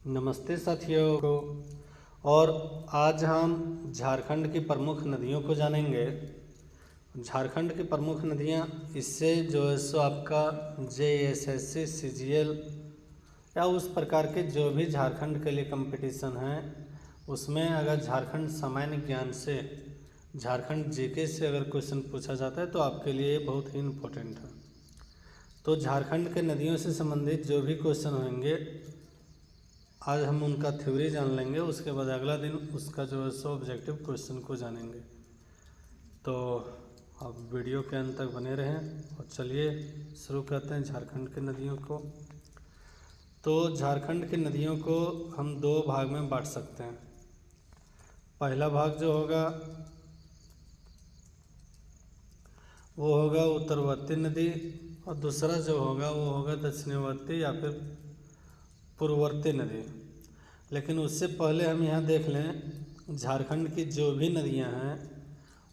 नमस्ते साथियों को। और आज हम झारखंड की प्रमुख नदियों को जानेंगे। झारखंड की प्रमुख नदियाँ, इससे जो है सो आपका JSSC CGL या उस प्रकार के जो भी झारखंड के लिए कंपटीशन है उसमें अगर झारखंड सामान्य ज्ञान से, झारखंड जीके से अगर क्वेश्चन पूछा जाता है तो आपके लिए बहुत ही इम्पोर्टेंट है। तो झारखंड के नदियों से संबंधित जो भी क्वेश्चन होंगे आज हम उनका थ्योरी जान लेंगे, उसके बाद अगला दिन उसका जो है सो ऑब्जेक्टिव क्वेश्चन को जानेंगे। तो आप वीडियो के अंत तक बने रहें और चलिए शुरू करते हैं झारखंड के नदियों को। तो झारखंड की नदियों को हम दो भाग में बांट सकते हैं। पहला भाग जो होगा वो होगा उत्तरवर्ती नदी और दूसरा जो होगा वो होगा दक्षिणवर्ती या फिर पूर्ववर्ती नदी। लेकिन उससे पहले हम यहाँ देख लें झारखंड की जो भी नदियाँ हैं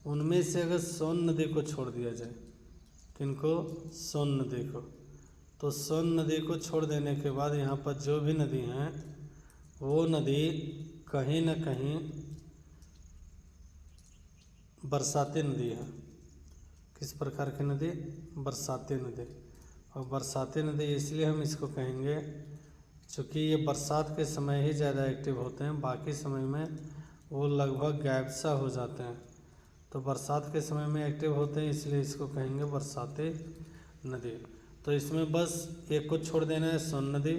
उनमें से अगर सोन नदी को छोड़ दिया जाए, किनको? सोन नदी को। तो सोन नदी को छोड़ देने के बाद यहाँ पर जो भी नदी हैं वो नदी कहीं न कहीं बरसाती नदी है। किस प्रकार की नदी? बरसाती नदी। और बरसाती नदी इसलिए हम इसको कहेंगे चूँकि ये बरसात के समय ही ज़्यादा एक्टिव होते हैं, बाकी समय में वो लगभग गायब सा हो जाते हैं। तो बरसात के समय में एक्टिव होते हैं इसलिए इसको कहेंगे बरसाती नदी। तो इसमें बस एक को छोड़ देना है, सोन नदी।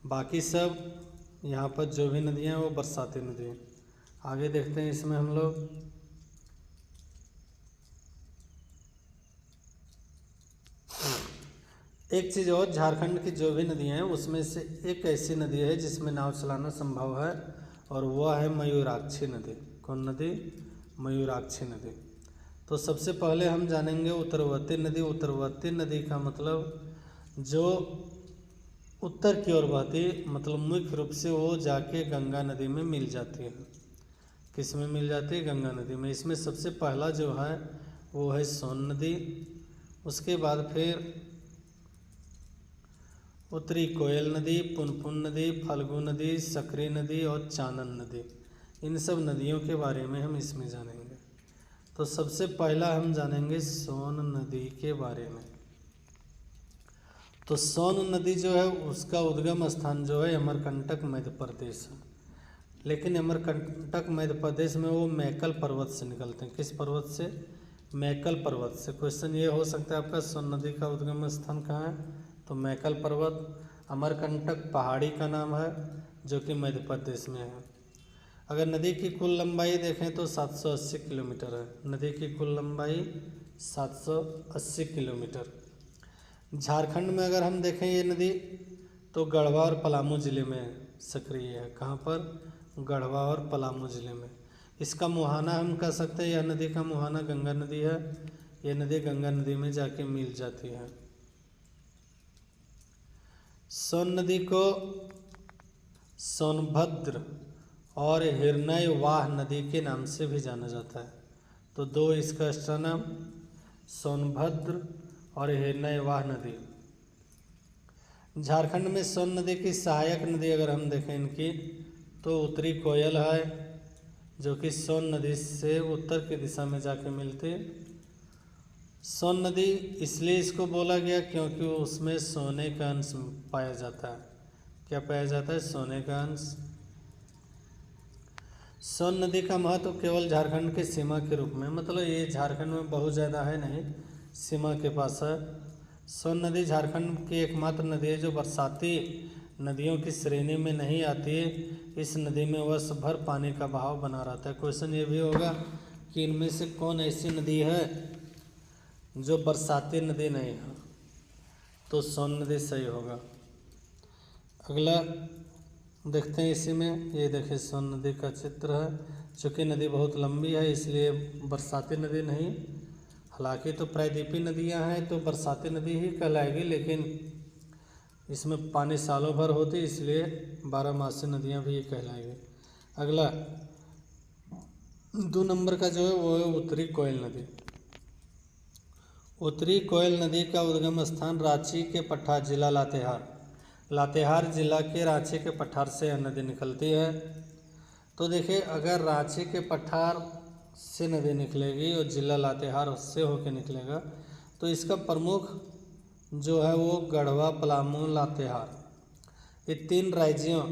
बाकी सब यहाँ पर जो भी नदियाँ हैं वो बरसाती नदी हैं। आगे देखते हैं इसमें हम लोग। एक चीज़ और, झारखंड की जो भी नदियाँ हैं उसमें से एक ऐसी नदी है जिसमें नाव चलाना संभव है और वह है मयूराक्षी नदी। कौन नदी? मयूराक्षी नदी। तो सबसे पहले हम जानेंगे उत्तरवर्ती नदी। उत्तरवर्ती नदी का मतलब जो उत्तर की ओर बहती, मतलब मुख्य रूप से वो जाके गंगा नदी में मिल जाती है। किस में मिल जाती है? गंगा नदी में। इसमें सबसे पहला जो है वो है सोन नदी, उसके बाद फिर उत्तरी कोयल नदी, पुनपुन नदी, फल्गु नदी, सकरी नदी और चानन नदी। इन सब नदियों के बारे में हम इसमें जानेंगे। तो सबसे पहला हम जानेंगे सोन नदी के बारे में। तो सोन नदी जो है उसका उद्गम स्थान जो है अमरकंटक मध्य प्रदेश है। लेकिन अमरकंटक मध्य प्रदेश में वो मैकल पर्वत से निकलते हैं। किस पर्वत से? मैकल पर्वत से। क्वेश्चन ये हो सकता है आपका सोन नदी का उद्गम स्थान कहाँ है? तो मैकल पर्वत। अमरकंटक पहाड़ी का नाम है जो कि मध्य प्रदेश में है। अगर नदी की कुल लंबाई देखें तो 780 किलोमीटर है। नदी की कुल लंबाई 780 किलोमीटर। झारखंड में अगर हम देखें ये नदी तो गढ़वा और पलामू ज़िले में सक्रिय है। कहाँ पर? गढ़वा और पलामू ज़िले में। इसका मुहाना हम कह सकते हैं, यह नदी का मुहाना गंगा नदी है। ये नदी गंगा नदी में जाके मिल जाती है। सोन नदी को सोनभद्र और हिरण्यवाह नदी के नाम से भी जाना जाता है। तो दो इसका एक्स्ट्रा नाम, सोनभद्र और हिरण्यवाह नदी। झारखंड में सोन नदी की सहायक नदी अगर हम देखें इनकी तो उत्तरी कोयल है जो कि सोन नदी से उत्तर की दिशा में जाके मिलती। सोन नदी इसलिए इसको बोला गया क्योंकि उसमें सोने का अंश पाया जाता है। क्या पाया जाता है? सोने का अंश। सोन नदी का महत्व केवल झारखंड के सीमा के रूप में, मतलब ये झारखंड में बहुत ज़्यादा है नहीं, सीमा के पास है। सोन नदी झारखंड की एकमात्र नदी है जो बरसाती नदियों की श्रेणी में नहीं आती है। इस नदी में वर्ष भर पानी का बहाव बना रहता है। क्वेश्चन ये भी होगा कि इनमें से कौन ऐसी नदी है जो बरसाती नदी नहीं है? तो सोन नदी सही होगा। अगला देखते हैं इसी में। ये देखिए सोन नदी का चित्र है। चूँकि नदी बहुत लंबी है इसलिए बरसाती नदी नहीं, हालांकि तो प्रायद्वीपीय नदियां हैं तो बरसाती नदी ही कहलाएगी, लेकिन इसमें पानी सालों भर होती इसलिए 12 नदियां भी ये कहलाएगी। अगला 2 नंबर का जो है वो है उत्तरी कोयल नदी। उत्तरी कोयल नदी का उद्गम स्थान रांची के पट्टा जिला लातेहार लातेहार जिला के रांची के पठार से यह नदी निकलती है। तो देखिए, अगर रांची के पठार से नदी निकलेगी और जिला लातेहार उससे होकर निकलेगा, तो इसका प्रमुख जो है वो गढ़वा, पलामू, लातेहार, ये 3 राज्यों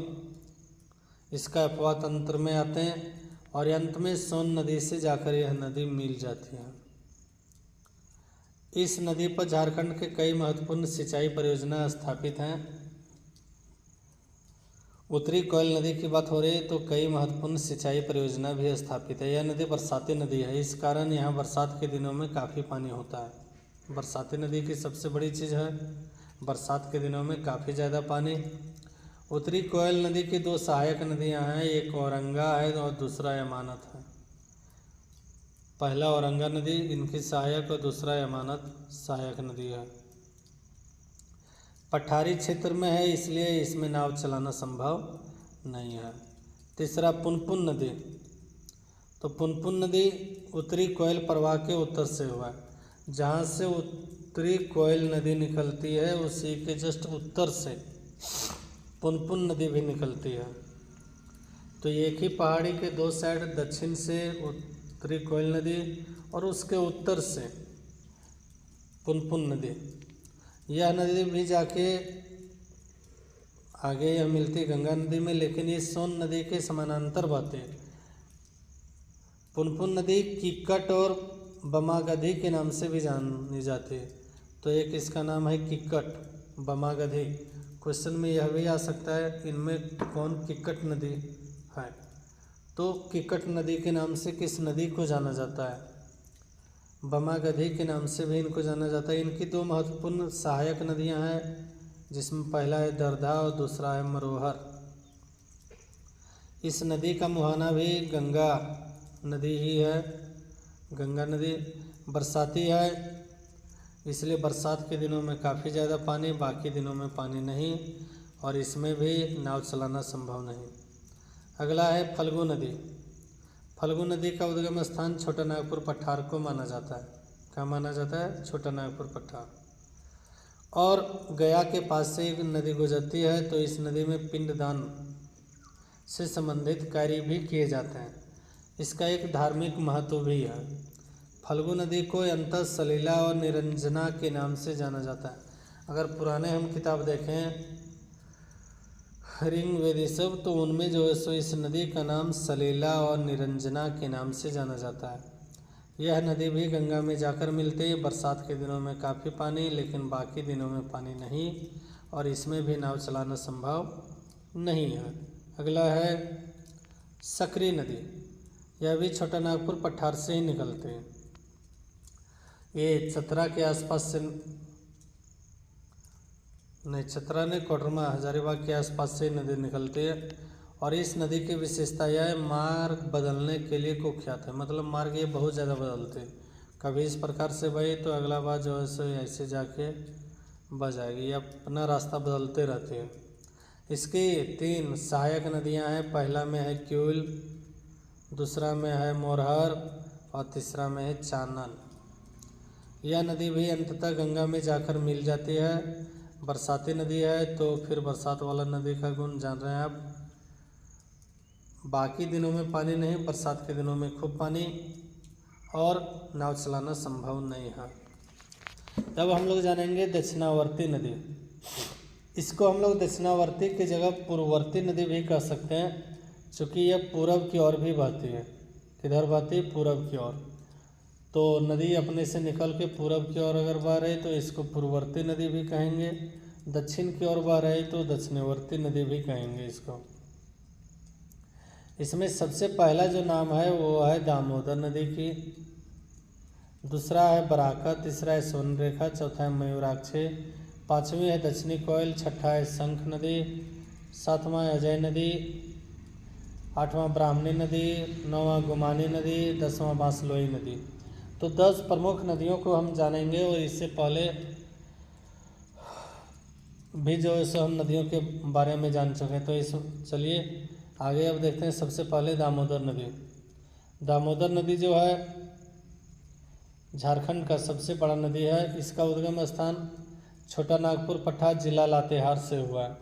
इसका अफवाह तंत्र में आते हैं और अंत में सोन नदी से जाकर यह नदी मिल जाती है। इस नदी पर झारखंड के कई महत्वपूर्ण सिंचाई परियोजना स्थापित हैं। उत्तरी कोयल नदी की बात हो रही है तो कई महत्वपूर्ण सिंचाई परियोजना भी स्थापित है। यह नदी बरसाती नदी है, इस कारण यहाँ बरसात के दिनों में काफ़ी पानी होता है। बरसाती नदी की सबसे बड़ी चीज़ है बरसात के दिनों में काफ़ी ज़्यादा पानी। उत्तरी कोयल नदी की 2 सहायक नदियाँ हैं, एक औरंगा है और दूसरा यमानत है। पहला औरंगा नदी इनकी सहायक और दूसरा यमानत सहायक नदी है। पठारी क्षेत्र में है इसलिए इसमें नाव चलाना संभव नहीं है। तीसरा पुनपुन नदी, तो पुनपुन नदी उत्तरी कोयल प्रवाह के उत्तर से हुआ है। जहाँ से उत्तरी कोयल नदी निकलती है उसी के जस्ट उत्तर से पुनपुन नदी भी निकलती है। तो एक ही पहाड़ी के 2 साइड, दक्षिण से उत्तरी कोयल नदी और उसके उत्तर से पुनपुन नदी। यह नदी भी जाके आगे यह मिलती गंगा नदी में, लेकिन ये सोन नदी के समानांतर बहते हैं। पुनपुन नदी किक्कट और बमागधी के नाम से भी जानी जाती है। तो एक इसका नाम है किक्कट, बमागधी। क्वेश्चन में यह भी आ सकता है इनमें कौन किक्कट नदी है। तो किक्कट नदी के नाम से किस नदी को जाना जाता है? बमागधी के नाम से भी इनको जाना जाता है। इनकी 2 महत्वपूर्ण सहायक नदियां हैं, जिसमें पहला है दरधा और दूसरा है मरोहर। इस नदी का मुहाना भी गंगा नदी ही है। गंगा नदी बरसाती है, इसलिए बरसात के दिनों में काफ़ी ज़्यादा पानी, बाकी दिनों में पानी नहीं, और इसमें भी नाव चलाना संभव नहीं। अगला है फल्गु नदी। फल्गु नदी का उद्गम स्थान छोटा नागपुर पठार को माना जाता है। क्या माना जाता है? छोटा नागपुर पठार। और गया के पास से एक नदी गुजरती है, तो इस नदी में पिंडदान से संबंधित कार्य भी किए जाते हैं। इसका एक धार्मिक महत्व भी है। फल्गु नदी को अंततः सलीला और निरंजना के नाम से जाना जाता है। अगर पुराने हम किताब देखें ऋग्वेद सब, तो उनमें जो है सो इस नदी का नाम सलीला और निरंजना के नाम से जाना जाता है। यह नदी भी गंगा में जाकर मिलती है। बरसात के दिनों में काफ़ी पानी, लेकिन बाकी दिनों में पानी नहीं, और इसमें भी नाव चलाना संभव नहीं है। अगला है सकरी नदी। यह भी छोटा नागपुर पठार से ही निकलते हैं। ये चतरा के आसपास से नहीं, चतरा ने कोडरमा हजारीबाग के आसपास से नदी निकलती है। और इस नदी की विशेषता यह है मार्ग बदलने के लिए कुख्यात है। मतलब मार्ग ये बहुत ज़्यादा बदलते हैं। कभी इस प्रकार से बही तो अगला बार जो है सो ऐसे जाके बह जाएगी, या अपना रास्ता बदलते रहते हैं। इसकी 3 सहायक नदियां हैं। पहला में है क्यूल, दूसरा में है मोरहर और तीसरा में है चानन। यह नदी भी अंततः गंगा में जाकर मिल जाती है। बरसाती नदी है, तो फिर बरसात वाला नदी का गुण जान रहे हैं आप। बाकी दिनों में पानी नहीं, बरसात के दिनों में खूब पानी, और नाव चलाना संभव नहीं है। तब हम लोग जानेंगे दक्षिणावर्ती नदी। इसको हम लोग दक्षिणावर्ती की जगह पूर्ववर्ती नदी भी कह सकते हैं, क्योंकि यह पूरब की ओर भी बहती है। किधर बहती है? पूरब की ओर। तो नदी अपने से निकल के पूरब की ओर अगर बह रही तो इसको पूर्ववर्ती नदी भी कहेंगे। दक्षिण की ओर बह रही तो दक्षिणवर्ती नदी भी कहेंगे इसको। इसमें सबसे पहला जो नाम है वो है दामोदर नदी की, दूसरा है बराका, तीसरा है सोनरेखा, चौथा है मयूराक्षी, 5वीं है दक्षिणी कोयल, 6ठा है शंख नदी, 7वां है अजय नदी, 8वां ब्राह्मणी नदी, 9वां गुमानी नदी, 10वां बांसलोई नदी। तो 10 प्रमुख नदियों को हम जानेंगे, और इससे पहले भी जो है सो हम नदियों के बारे में जान चुके हैं। तो इस चलिए आगे अब देखते हैं। सबसे पहले दामोदर नदी। दामोदर नदी जो है झारखंड का सबसे बड़ा नदी है। इसका उद्गम स्थान छोटा नागपुर पठार जिला लातेहार से हुआ है।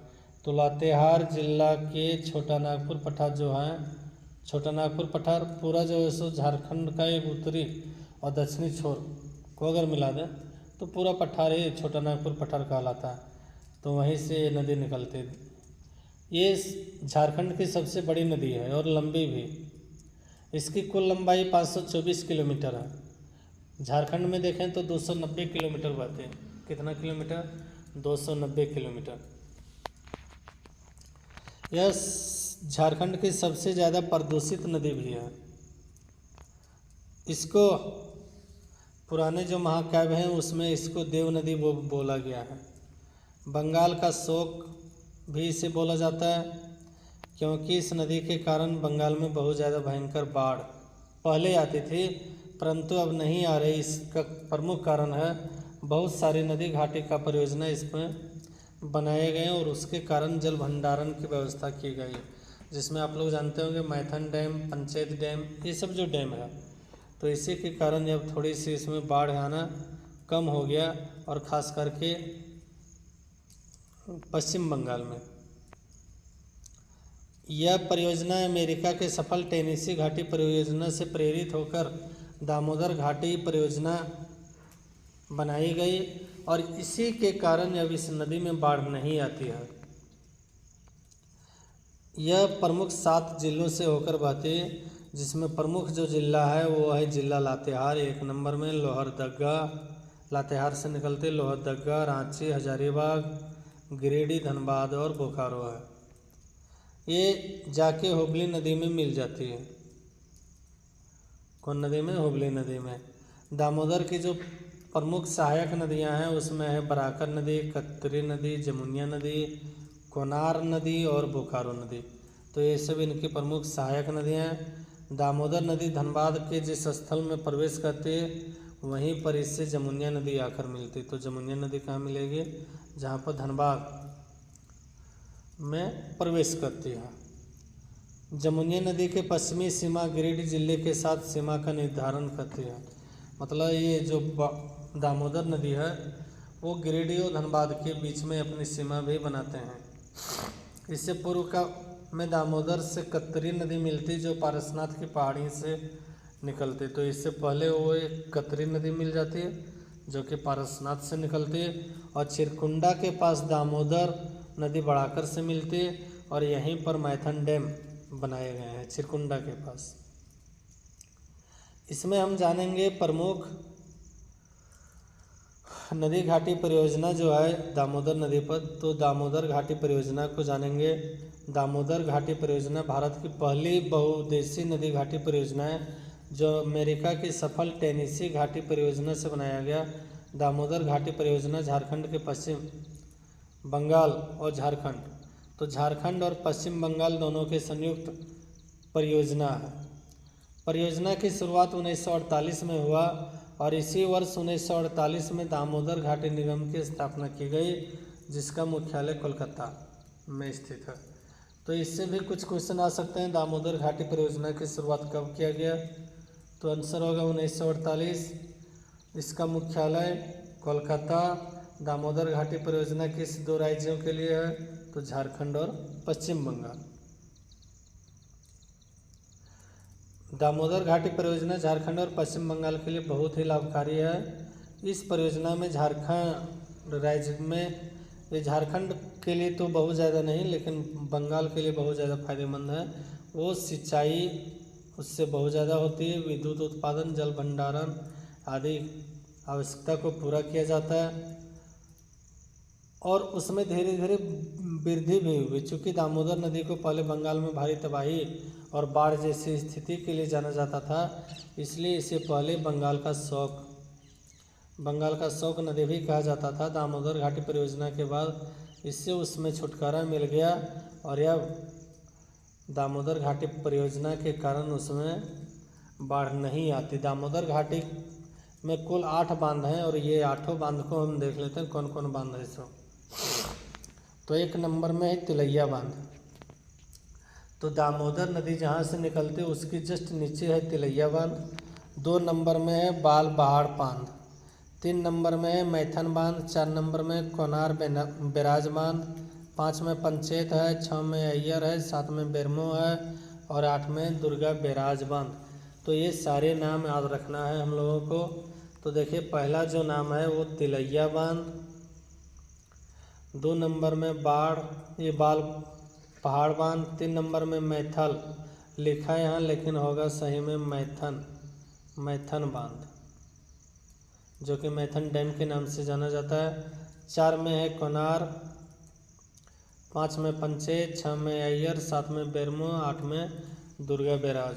तो लातेहार जिला के छोटा नागपुर पठार जो है, छोटा नागपुर पठार पूरा जो है सो झारखंड का एक उत्तरी और दक्षिणी छोर को अगर मिला दें तो पूरा पठार ही छोटा नागपुर पठार कहलाता है। तो वहीं से ये नदी निकलती है। ये झारखंड की सबसे बड़ी नदी है और लंबी भी। इसकी कुल लंबाई 524 किलोमीटर है। झारखंड में देखें तो 290 किलोमीटर बहते हैं। कितना किलोमीटर? 290 किलोमीटर। यह झारखंड की सबसे ज़्यादा प्रदूषित नदी भी है। इसको पुराने जो महाकाव्य हैं उसमें इसको देव नदी बोला गया है। बंगाल का शोक भी इसे बोला जाता है, क्योंकि इस नदी के कारण बंगाल में बहुत ज़्यादा भयंकर बाढ़ पहले आती थी, परंतु अब नहीं आ रही। इसका प्रमुख कारण है बहुत सारी नदी घाटी का परियोजना इसमें बनाए गए और उसके कारण जल भंडारण की व्यवस्था की गई है, जिसमें आप लोग जानते होंगे मैथन डैम, पंचायत डैम, ये सब जो डैम है। तो इसी के कारण जब थोड़ी सी इसमें बाढ़ आना कम हो गया, और ख़ास करके पश्चिम बंगाल में। यह परियोजना अमेरिका के सफल टेनेसी घाटी परियोजना से प्रेरित होकर दामोदर घाटी परियोजना बनाई गई, और इसी के कारण अब इस नदी में बाढ़ नहीं आती है। यह प्रमुख 7 जिलों से होकर बहती है, जिसमें प्रमुख जो जिला है वो है जिला लातेहार। 1 नंबर में लोहरदगा, लातेहार से निकलते लोहरदगा, रांची, हजारीबाग, गिरिडीह, धनबाद और बोकारो है। ये जाके हुबली नदी में मिल जाती है। कौन नदी में? हुबली नदी में। दामोदर की जो प्रमुख सहायक नदियां हैं उसमें है बराकर नदी, कतरी नदी, जमुनिया नदी, कोनार नदी और बोकारो नदी। तो ये सब इनकी प्रमुख सहायक नदियां हैं। दामोदर नदी धनबाद के जिस स्थल में प्रवेश करती है वहीं पर इससे जमुनिया नदी आकर मिलती। तो जमुनिया नदी कहाँ मिलेगी? जहाँ पर धनबाद में प्रवेश करती है। जमुनिया नदी के पश्चिमी सीमा गिरिडीह जिले के साथ सीमा का निर्धारण करती है। मतलब ये जो दामोदर नदी है वो गिरिडीह और धनबाद के बीच में अपनी सीमा भी बनाते हैं। इससे पूर्व का में दामोदर से कतरी नदी मिलती, जो पारसनाथ की पहाड़ी से निकलती। तो इससे पहले वो एक कतरी नदी मिल जाती है जो कि पारसनाथ से निकलती है, और चिरकुंडा के पास दामोदर नदी बढ़ाकर से मिलती है, और यहीं पर मैथन डैम बनाए गए हैं चिरकुंडा के पास। इसमें हम जानेंगे प्रमुख नदी घाटी परियोजना जो है दामोदर नदी पर। तो दामोदर घाटी परियोजना को जानेंगे। दामोदर घाटी परियोजना भारत की पहली बहुउद्देशीय नदी घाटी परियोजना है, जो अमेरिका की सफल टेनेसी घाटी परियोजना से बनाया गया। दामोदर घाटी परियोजना झारखंड के पश्चिम बंगाल और झारखंड, तो झारखंड और पश्चिम बंगाल दोनों के संयुक्त परियोजना है। परियोजना की शुरुआत 1948 में हुआ, और इसी वर्ष 1948 में दामोदर घाटी निगम की स्थापना की गई, जिसका मुख्यालय कोलकाता में स्थित है। तो इससे भी कुछ क्वेश्चन आ सकते हैं। दामोदर घाटी परियोजना की शुरुआत कब किया गया? तो आंसर होगा 1948। इसका मुख्यालय कोलकाता। दामोदर घाटी परियोजना किस 2 राज्यों के लिए है? तो झारखंड और पश्चिम बंगाल। दामोदर घाटी परियोजना झारखंड और पश्चिम बंगाल के लिए बहुत ही लाभकारी है। इस परियोजना में झारखंड राज्य में, ये झारखंड के लिए तो बहुत ज़्यादा नहीं लेकिन बंगाल के लिए बहुत ज़्यादा फायदेमंद है। वो सिंचाई उससे बहुत ज़्यादा होती है, विद्युत उत्पादन, जल भंडारण आदि आवश्यकता को पूरा किया जाता है, और उसमें धीरे धीरे वृद्धि भी हुई। चूँकि दामोदर नदी को पहले बंगाल में भारी तबाही और बाढ़ जैसी स्थिति के लिए जाना जाता था, इसलिए इसे पहले बंगाल का शौक नदी भी कहा जाता था। दामोदर घाटी परियोजना के बाद इससे उसमें छुटकारा मिल गया, और यह दामोदर घाटी परियोजना के कारण उसमें बाढ़ नहीं आती। दामोदर घाटी में कुल 8 बांध हैं, और ये 8 बांध को हम देख लेते हैं कौन कौन बांध है सो। तो 1 नंबर में है तिलैया बांध। तो दामोदर नदी जहाँ से निकलती है उसकी जस्ट नीचे है तिलैया बांध। 2 नंबर में है बाल पहाड़ बांध। 3 नंबर में है मैथन बांध। 4 नंबर में कोनार बैराज बांध। 5 में पंचेत है, 6 में अय्यर है, 7 में बेरमो है और 8 में दुर्गा बैराज बांध। तो ये सारे नाम याद रखना है हम लोगों को। तो देखिए पहला जो नाम है वो तिलैया बांध, 2 नंबर में पहाड़ बांध, 3 नंबर में मैथल, लिखा है यहाँ लेकिन होगा सही में मैथन बांध, जो कि मैथन डैम के नाम से जाना जाता है। 4 में है कोनार, 5 में पंचेत, 6 में अय्यर, 7 में बेरमो, 8 में दुर्गा बैराज।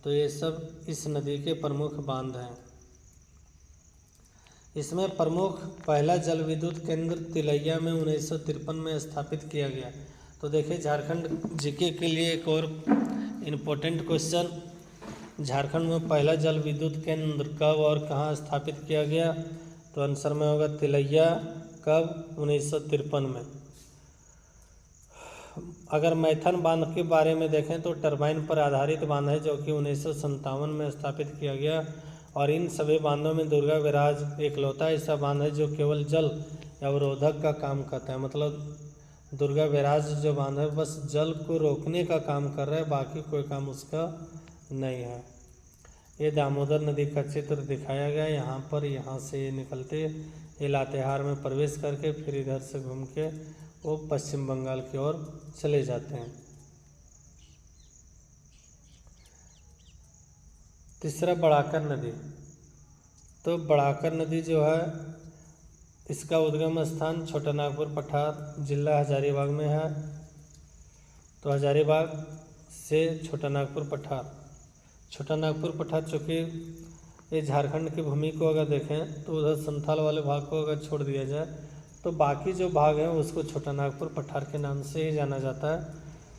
तो ये सब इस नदी के प्रमुख बांध हैं। इसमें प्रमुख पहला जल विद्युत केंद्र तिलैया में 1953 में स्थापित किया गया। तो देखिए झारखंड जीके के लिए एक और इम्पोर्टेंट क्वेश्चन, झारखंड में पहला जल विद्युत केंद्र कब और कहाँ स्थापित किया गया? तो आंसर में होगा तिलैया। कब? 1953 में। अगर मैथन बांध के बारे में देखें तो टरबाइन पर आधारित बांध है, जो कि 1957 में स्थापित किया गया। और इन सभी बांधों में दुर्गा बैराज एकलौता ऐसा बांध है जो केवल जल अवरोधक का काम करता है। मतलब दुर्गा बैराज जो बांध है बस जल को रोकने का काम कर रहा है, बाकी कोई काम उसका नहीं है। ये दामोदर नदी का चित्र दिखाया गया यहाँ से ये निकलते ये लातेहार में प्रवेश करके फिर इधर से घूम के वो पश्चिम बंगाल की ओर चले जाते हैं। तीसरा बड़ाकर नदी। तो बड़ाकर नदी जो है इसका उद्गम स्थान छोटा नागपुर पठार, जिला हजारीबाग में है। तो हजारीबाग से छोटा नागपुर पठार चूँकि ये झारखंड की भूमि को अगर देखें तो उधर संथाल वाले भाग को अगर छोड़ दिया जाए तो बाकी जो भाग है उसको छोटा नागपुर पठार के नाम से ही जाना जाता है।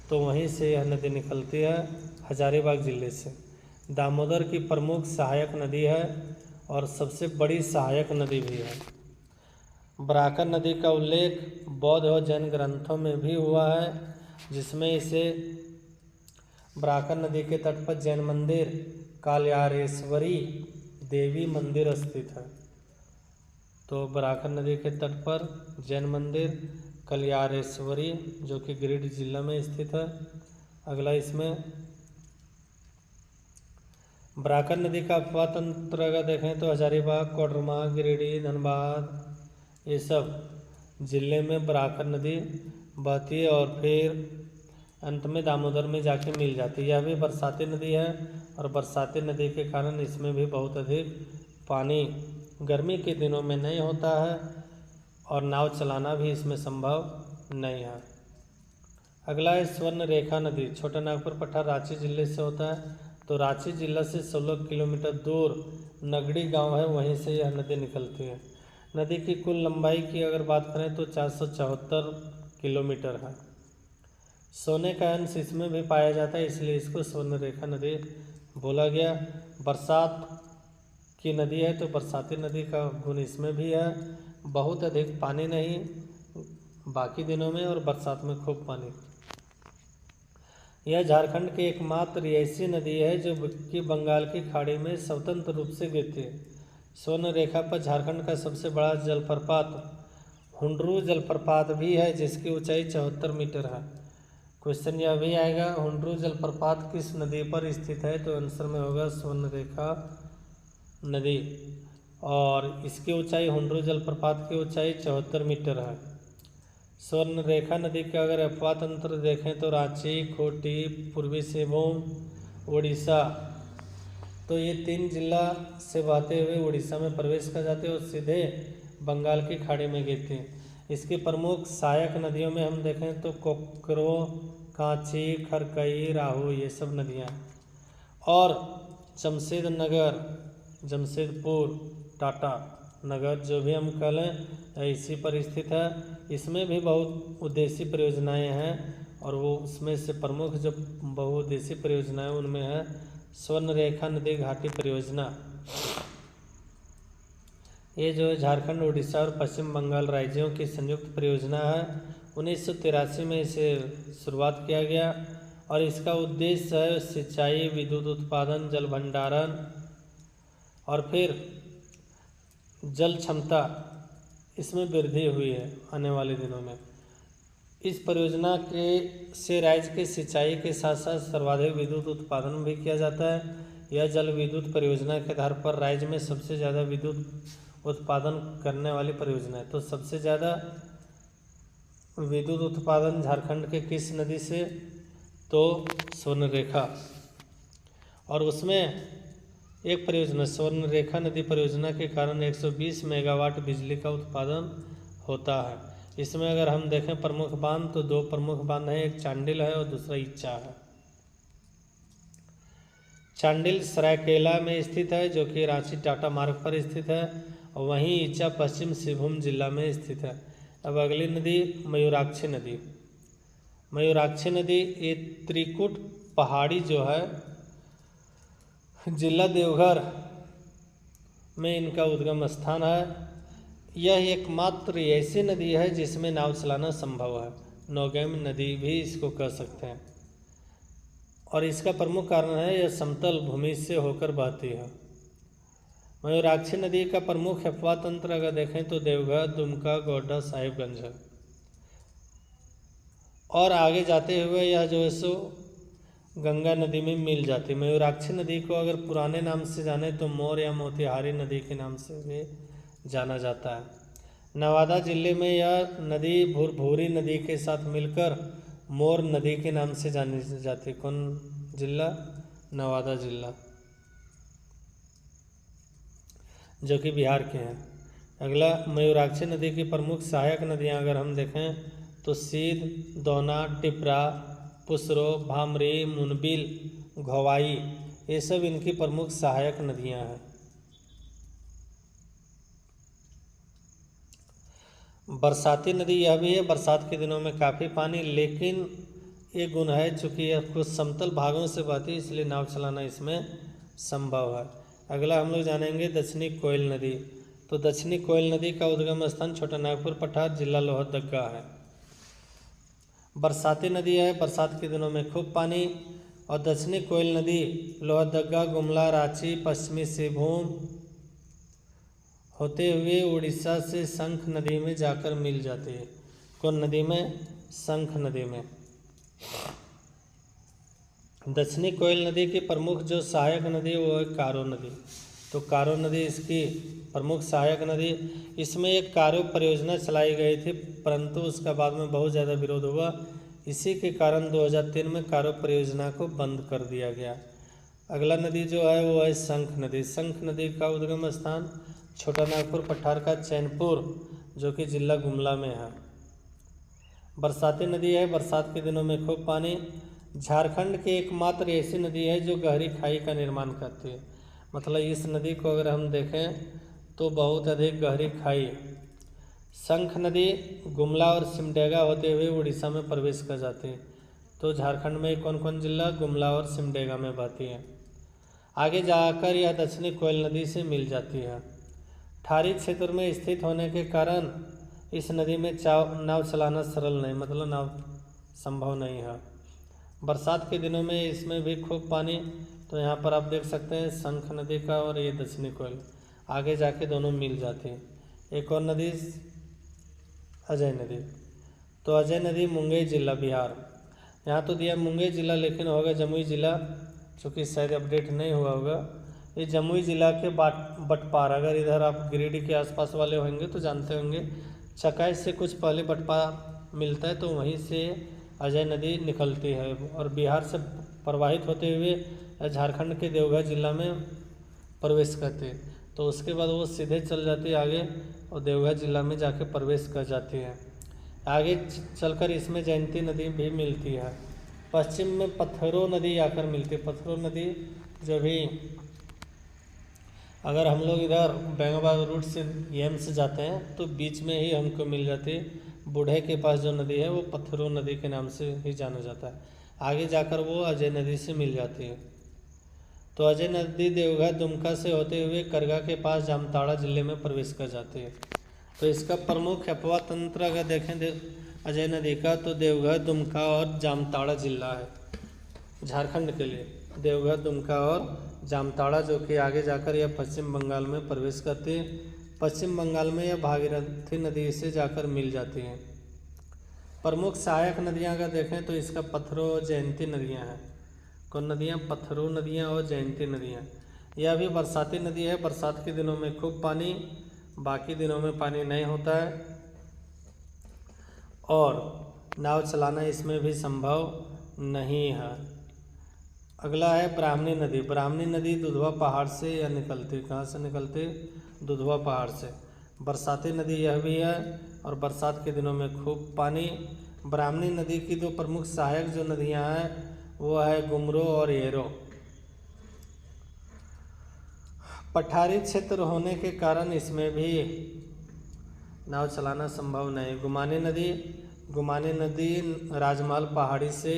तो वहीं से यह नदी निकलती है हजारीबाग जिले से। दामोदर की प्रमुख सहायक नदी है और सबसे बड़ी सहायक नदी भी है। बराकर नदी का उल्लेख बौद्ध और जैन ग्रंथों में भी हुआ है, जिसमें इसे बराकर नदी के तट पर जैन मंदिर काल्यारेश्वरी देवी मंदिर स्थित है। तो बराकर नदी के तट पर जैन मंदिर कल्यारेश्वरी जो कि गिरिडीह जिला में स्थित है। अगला इसमें बराकर नदी का अपवाह तंत्र अगर देखें तो हजारीबाग, कोडरमा, गिरिडीह, धनबाद ये सब जिले में बराकर नदी बहती है और फिर अंत में दामोदर में जाके मिल जाती है। यह भी बरसाती नदी है और बरसाती नदी के कारण इसमें भी बहुत अधिक पानी गर्मी के दिनों में नहीं होता है और नाव चलाना भी इसमें संभव नहीं है। अगला है स्वर्ण रेखा नदी। छोटा नागपुर पठार रांची जिले से होता है। तो रांची जिला से 16 किलोमीटर दूर नगड़ी गांव है, वहीं से यह नदी निकलती है। नदी की कुल लंबाई की अगर बात करें तो 474 किलोमीटर है। सोने का अंश इसमें भी पाया जाता है, इसलिए इसको स्वर्ण रेखा नदी बोला गया। बरसात की नदी है तो बरसाती नदी का गुण इसमें भी है। बहुत अधिक पानी नहीं बाकी दिनों में और बरसात में खूब पानी। यह झारखंड की एकमात्र ऐसी नदी है जो कि बंगाल की खाड़ी में स्वतंत्र रूप से गिरती है। स्वर्ण रेखा पर झारखंड का सबसे बड़ा जलप्रपात हुंड्रू जलप्रपात भी है, जिसकी ऊंचाई 74 मीटर है। क्वेश्चन यह भी आएगा हुंड्रू जलप्रपात किस नदी पर स्थित है? तो आंसर में होगा स्वर्ण रेखा नदी और इसकी ऊंचाई हुंड्रू जलप्रपात की ऊंचाई 74 मीटर है। स्वर्ण रेखा नदी के अगर अपवाह तंत्र देखें तो रांची, खूंटी, पूर्वी सिंहभूम, उड़ीसा, तो ये 3 जिला से बहते हुए उड़ीसा में प्रवेश कर जाते हैं और सीधे बंगाल की खाड़ी में गिरते हैं। इसकी प्रमुख सहायक नदियों में हम देखें तो कोकरो, कांची, खरकई, राहू ये सब नदियाँ और जमशेदपुर, टाटा नगर जो भी हम कह लें इसी पर स्थित है। इसमें भी बहुत उद्देश्य परियोजनाएं हैं और वो उसमें से प्रमुख जो बहुउद्देशीय परियोजनाएं उनमें है स्वर्ण रेखा नदी घाटी परियोजना। ये जो झारखंड, उड़ीसा और पश्चिम बंगाल राज्यों की संयुक्त परियोजना है। 1983 में इसे शुरुआत किया गया और इसका उद्देश्य है सिंचाई, विद्युत उत्पादन, जल भंडारण और फिर जल क्षमता इसमें वृद्धि हुई है आने वाले दिनों में। इस परियोजना के से राज्य के सिंचाई के साथ साथ सर्वाधिक विद्युत उत्पादन भी किया जाता है। यह जल विद्युत परियोजना के आधार पर राज्य में सबसे ज़्यादा विद्युत उत्पादन करने वाली परियोजना है। तो सबसे ज़्यादा विद्युत उत्पादन झारखंड के किस नदी से? तो स्वर्णरेखा। और उसमें एक परियोजना स्वर्णरेखा नदी परियोजना के कारण 120 मेगावाट बिजली का उत्पादन होता है। इसमें अगर हम देखें प्रमुख बांध तो 2 प्रमुख बांध हैं, एक चांडिल है और दूसरा इच्चा है। चांडिल सरायकेला में स्थित है जो कि रांची टाटा मार्ग पर स्थित है, और वहीं इच्चा पश्चिम सिंहभूम जिला में स्थित है। अब अगली नदी मयूराक्षी नदी। मयूराक्षी नदी ये त्रिकुट पहाड़ी जो है जिला देवघर में इनका उद्गम स्थान है। यह एकमात्र ऐसी नदी है जिसमें नाव चलाना संभव है। नौगैम नदी भी इसको कह सकते हैं, और इसका प्रमुख कारण है यह समतल भूमि से होकर बहती है। मयूराक्षी नदी का प्रमुख अफवाह तंत्र अगर देखें तो देवघर, दुमका, गोड्डा, साहिबगंज है। और आगे जाते हुए यह जो है सो गंगा नदी में मिल जाती है। मयूराक्षी नदी को अगर पुराने नाम से जाने तो मोर या मोतिहारी नदी के नाम से भी जाना जाता है। नवादा जिले में यह नदी भुरभुरी नदी के साथ मिलकर मोर नदी के नाम से जानी जाती है। कौन जिला? नवादा जिला, जो कि बिहार के हैं। अगला मयूराक्षी नदी की प्रमुख सहायक नदियां अगर हम देखें तो सीध, दोना, टिपरा, पुसरो, भामरी, मुनबिल, घोवाई, ये सब इनकी प्रमुख सहायक नदियां हैं। बरसाती नदी यह भी है, बरसात के दिनों में काफ़ी पानी, लेकिन ये गुण है चूँकि यह कुछ समतल भागों से बहती है इसलिए नाव चलाना इसमें संभव है। अगला हम लोग जानेंगे दक्षिणी कोयल नदी। तो दक्षिणी कोयल नदी का उद्गम स्थान छोटा नागपुर पठार, जिला लोहरदगा है। बरसाती नदी है, बरसात के दिनों में खूब पानी, और दक्षिणी कोयल नदी लोहरदगा, गुमला, रांची, पश्चिमी सिंहभूम होते हुए उड़ीसा से शंख नदी में जाकर मिल जाती है। कौन नदी में? शंख नदी में। दक्षिणी कोयल नदी की प्रमुख जो सहायक नदी वो है कारो नदी। तो कारो नदी इसकी प्रमुख सहायक नदी। इसमें एक कारो परियोजना चलाई गई थी, परंतु उसका बाद में बहुत ज़्यादा विरोध हुआ। इसी के कारण 2003 में कारो परियोजना को बंद कर दिया गया। अगला नदी जो है वो है शंख नदी। शंख नदी का उद्गम स्थान छोटा नागपुर पठार का चैनपुर, जो कि जिला गुमला में है। बरसाती नदी है, बरसात के दिनों में खूब पानी। झारखंड की एकमात्र ऐसी नदी है जो गहरी खाई का निर्माण करती है। मतलब इस नदी को अगर हम देखें तो बहुत अधिक गहरी खाई। शंख नदी गुमला और सिमडेगा होते हुए उड़ीसा में प्रवेश कर जाती है। तो झारखंड में कौन कौन जिला? गुमला और सिमडेगा में बहती है। आगे जाकर यह दक्षिणी कोयल नदी से मिल जाती है। ठारी क्षेत्र में स्थित होने के कारण इस नदी में नाव चलाना सरल नहीं, मतलब नाव संभव नहीं है। बरसात के दिनों में इसमें भी खूब पानी। तो यहाँ पर आप देख सकते हैं शंख नदी का और ये दक्षिणी कोयल, आगे जाके दोनों मिल जाते हैं। एक और नदी अजय नदी। तो अजय नदी मुंगेर जिला बिहार। यहाँ तो दिया मुंगेर जिला लेकिन होगा जमुई जिला, चूँकि शायद अपडेट नहीं हुआ होगा। ये जमुई जिला के बटपार, अगर इधर आप गिरिडीह के आसपास वाले होंगे तो जानते होंगे, चकाई से कुछ पहले बटपार मिलता है, तो वहीं से अजय नदी निकलती है और बिहार से प्रवाहित होते हुए झारखंड के देवघर जिला में प्रवेश करती है। तो उसके बाद वो सीधे चल जाती है आगे और देवघर जिला में जाके प्रवेश कर जाती है। आगे चलकर इसमें जयंती नदी भी मिलती है। पश्चिम में पत्थरों नदी आकर मिलती है। पत्थरों नदी जो भी अगर हम लोग इधर बेंगाबाद रूट से एम से जाते हैं तो बीच में ही हमको मिल जाती है। बूढ़े के पास जो नदी है वो पत्थरों नदी के नाम से ही जाना जाता है। आगे जाकर वो अजय नदी से मिल जाती है। तो अजय नदी देवघर दुमका से होते हुए करगा के पास जामताड़ा जिले में प्रवेश कर जाती है। तो इसका प्रमुख अफवाह तंत्र अगर देखें अजय नदी का, तो देवघर, दुमका और जामताड़ा जिला है झारखंड के लिए। देवघर, दुमका और जामताड़ा, जो कि आगे जाकर यह पश्चिम बंगाल में प्रवेश करती है। पश्चिम बंगाल में यह भागीरथी नदी से जाकर मिल जाती है। प्रमुख सहायक नदियाँ अगर देखें तो इसका पत्थरों और जयंती नदियाँ हैं। कौन नदियाँ? पत्थरों नदियाँ और जयंती नदियाँ। यह भी बरसाती नदी है, बरसात के दिनों में खूब पानी, बाकी दिनों में पानी नहीं होता है और नाव चलाना इसमें भी संभव नहीं है। अगला है ब्राह्मणी नदी। ब्राह्मणी नदी दुधवा पहाड़ से यह निकलती, कहाँ से निकलती? दुधवा पहाड़ से। बरसाती नदी यह भी है और बरसात के दिनों में खूब पानी। ब्राह्मणी नदी की दो प्रमुख सहायक जो नदियाँ हैं वो है गुमरो और येरो। पठारी क्षेत्र होने के कारण इसमें भी नाव चलाना संभव नहीं। गुमानी नदी राजमहल पहाड़ी से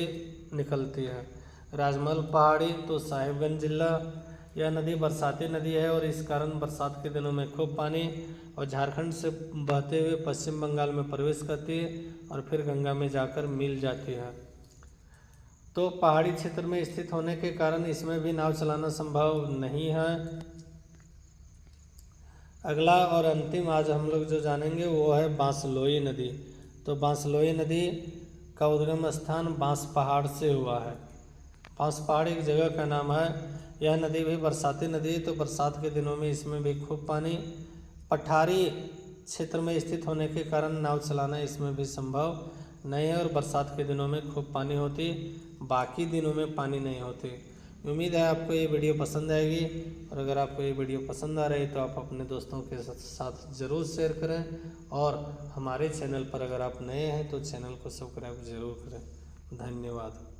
निकलती है। राजमहल पहाड़ी तो साहिबगंज जिला। यह नदी बरसाती नदी है और इस कारण बरसात के दिनों में खूब पानी और झारखंड से बहते हुए पश्चिम बंगाल में प्रवेश करती है और फिर गंगा में जाकर मिल जाती है। तो पहाड़ी क्षेत्र में स्थित होने के कारण इसमें भी नाव चलाना संभव नहीं है। अगला और अंतिम आज हम लोग जो जानेंगे वो है बांसलोई नदी। तो बांसलोई नदी का उद्गम स्थान बांस पहाड़ से हुआ है। बांस पहाड़ एक जगह का नाम है। यह नदी भी बरसाती नदी है, तो बरसात के दिनों में इसमें भी खूब पानी। पठारी क्षेत्र में स्थित होने के कारण नाव चलाना इसमें भी संभव नहीं है और बरसात के दिनों में खूब पानी होती, बाकी दिनों में पानी नहीं होती। उम्मीद है आपको ये वीडियो पसंद आएगी और अगर आपको ये वीडियो पसंद आ रही तो आप अपने दोस्तों के साथ ज़रूर शेयर करें और हमारे चैनल पर अगर आप नए हैं तो चैनल को सब्सक्राइब ज़रूर करें। धन्यवाद।